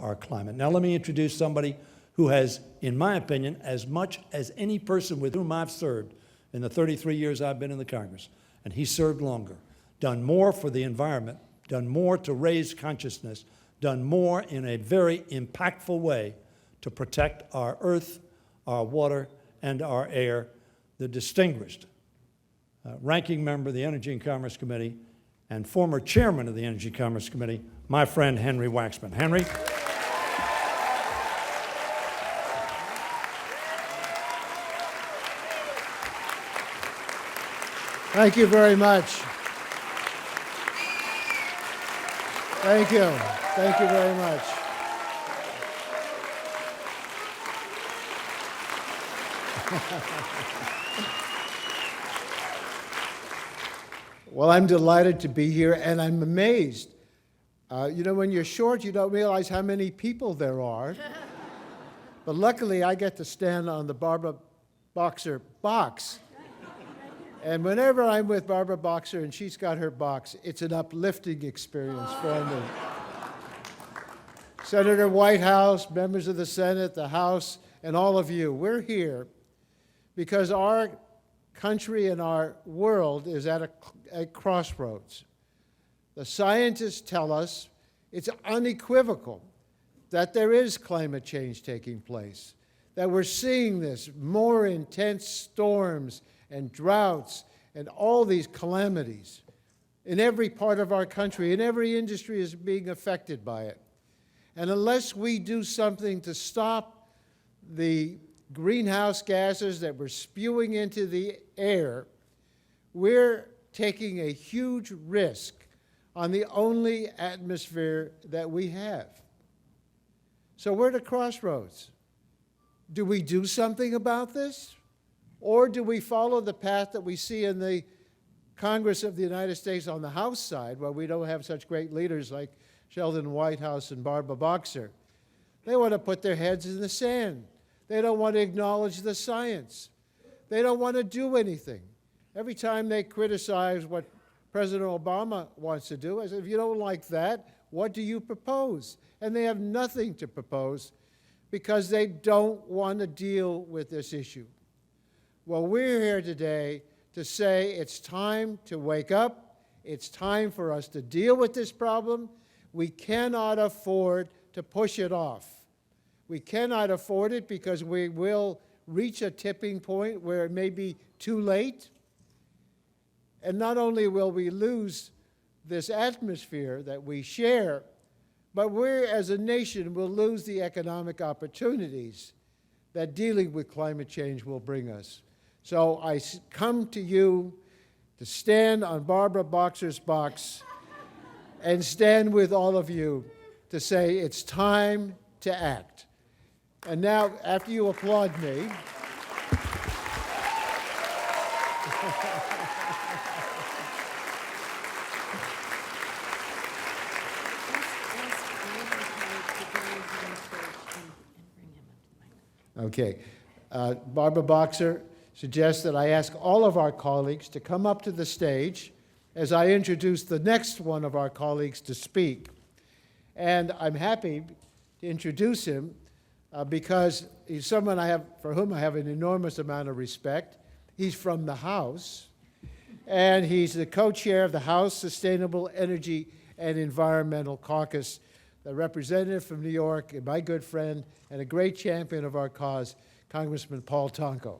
our climate. Now let me introduce somebody who has, in my opinion, as much as any person with whom I've served in the 33 years I've been in the Congress, and he served longer, done more for the environment, done more to raise consciousness, done more in a very impactful way to protect our earth, our water, and our air, the distinguished Ranking Member of the Energy and Commerce Committee and former Chairman of the Energy and Commerce Committee, my friend Henry Waxman. Henry. Thank you very much. Thank you. Thank you very much. Well, I'm delighted to be here, and I'm amazed. You know, when you're short, you don't realize how many people there are. But luckily, I get to stand on the Barbara Boxer box. And whenever I'm with Barbara Boxer and she's got her box, it's an uplifting experience for me. Senator Whitehouse, members of the Senate, the House, and all of you, we're here because our country and our world is at a crossroads. The scientists tell us it's unequivocal that there is climate change taking place, that we're seeing this, more intense storms and droughts and all these calamities in every part of our country, and every industry is being affected by it. And unless we do something to stop the greenhouse gases that we're spewing into the air, we're taking a huge risk on the only atmosphere that we have. So we're at a crossroads. Do we do something about this? Or do we follow the path that we see in the Congress of the United States on the House side, where we don't have such great leaders like Sheldon Whitehouse and Barbara Boxer? They want to put their heads in the sand. They don't want to acknowledge the science. They don't want to do anything. Every time they criticize what President Obama wants to do, I say, if you don't like that, what do you propose? And they have nothing to propose because they don't want to deal with this issue. Well, we're here today to say it's time to wake up. It's time for us to deal with this problem. We cannot afford to push it off. We cannot afford it because we will reach a tipping point where it may be too late. And not only will we lose this atmosphere that we share, but we as a nation will lose the economic opportunities that dealing with climate change will bring us. So I come to you to stand on Barbara Boxer's box and stand with all of you to say it's time to act. And now, after you applaud me, okay, Barbara Boxer suggests that I ask all of our colleagues to come up to the stage as I introduce the next one of our colleagues to speak. And I'm happy to introduce him because he's someone for whom I have an enormous amount of respect. He's from the House, and he's the co-chair of the House Sustainable Energy and Environmental Caucus, the representative from New York, and my good friend and a great champion of our cause, Congressman Paul Tonko.